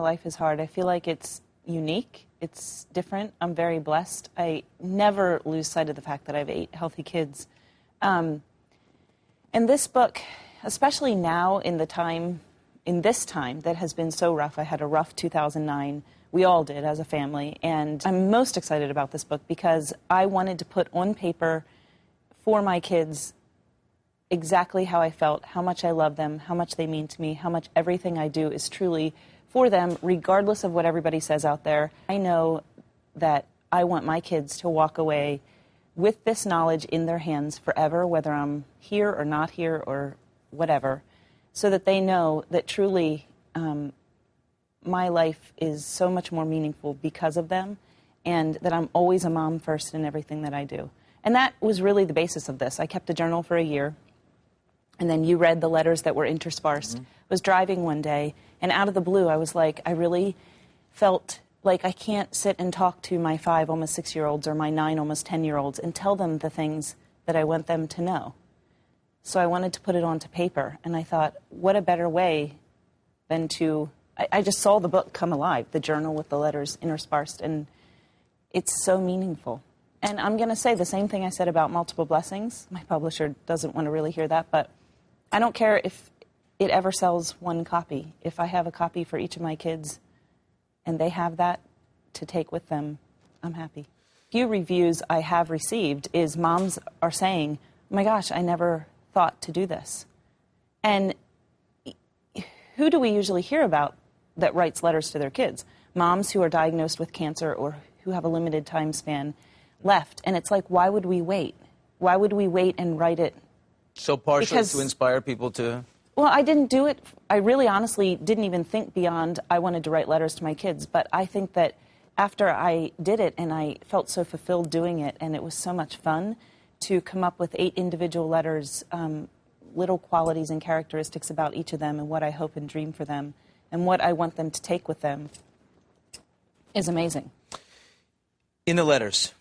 life is hard. I feel like it's unique. It's different. I'm very blessed. I never lose sight of the fact that I have 8 healthy kids. And this book, especially now in this time that has been so rough. I had a rough 2009. We all did as a family. And I'm most excited about this book because I wanted to put on paper for my kids exactly how I felt, how much I love them, how much they mean to me, how much everything I do is truly for them, regardless of what everybody says out there. I know that I want my kids to walk away with this knowledge in their hands forever, whether I'm here or not here or whatever, so that they know that truly my life is so much more meaningful because of them, and that I'm always a mom first in everything that I do. And that was really the basis of this. I kept a journal for a year. And then you read the letters that were interspersed. Mm-hmm. I was driving one day, and out of the blue, I was like, I really felt like I can't sit and talk to my 5, almost 6-year-olds or my 9, almost 10-year-olds and tell them the things that I want them to know. So I wanted to put it onto paper, and I thought, what a better way than to... I just saw the book come alive, the journal with the letters interspersed, and it's so meaningful. And I'm going to say the same thing I said about Multiple Blessings. My publisher doesn't want to really hear that, but I don't care if it ever sells 1 copy. If I have a copy for each of my kids and they have that to take with them, I'm happy. Few reviews I have received is moms are saying, oh my gosh, I never thought to do this. And who do we usually hear about that writes letters to their kids? Moms who are diagnosed with cancer or who have a limited time span left. And it's like, why would we wait? Why would we wait and write it? So partially to inspire people to... Well, I didn't do it. I really honestly didn't even think beyond I wanted to write letters to my kids. But I think that after I did it and I felt so fulfilled doing it, and it was so much fun to come up with 8 individual letters, little qualities and characteristics about each of them and what I hope and dream for them and what I want them to take with them is amazing. In the letters,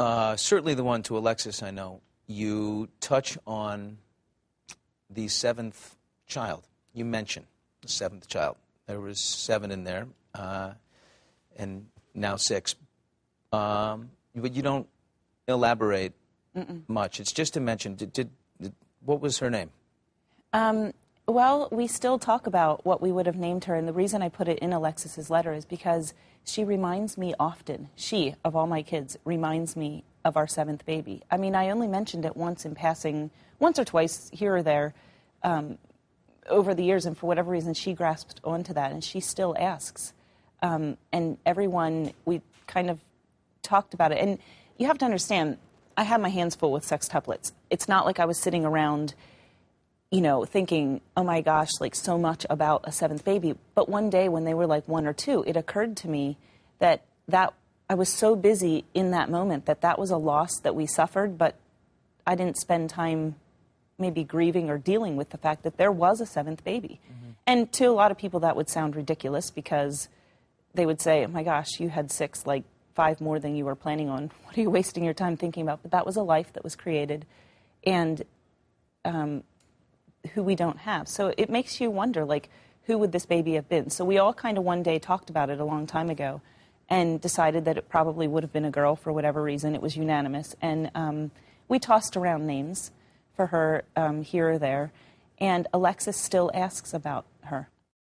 certainly the one to Alexis, I know, you touch on the 7th child. You mention the 7th child. There was 7 in there, and now 6. But you don't elaborate much. It's just to mention. What was her name? Well, we still talk about what we would have named her, and the reason I put it in Alexis's letter is because she reminds me often, she, of all my kids, reminds me of our 7th baby. I mean, I only mentioned it once in passing, once or twice here or there over the years, and for whatever reason she grasped onto that, and she still asks. And everyone, we kind of talked about it. And you have to understand, I had my hands full with sextuplets. It's not like I was sitting around, you know, thinking, oh my gosh, like so much about a 7th baby. But one day when they were like 1 or 2, it occurred to me that I was so busy in that moment that was a loss that we suffered, but I didn't spend time maybe grieving or dealing with the fact that there was a 7th baby. Mm-hmm. And to a lot of people that would sound ridiculous because they would say, oh my gosh, you had 6, like 5 more than you were planning on. What are you wasting your time thinking about? But that was a life that was created and who we don't have. So it makes you wonder, like, who would this baby have been? So we all kind of one day talked about it a long time ago and decided that it probably would have been a girl for whatever reason. It was unanimous. And we tossed around names for her here or there. And Alexis still asks about her.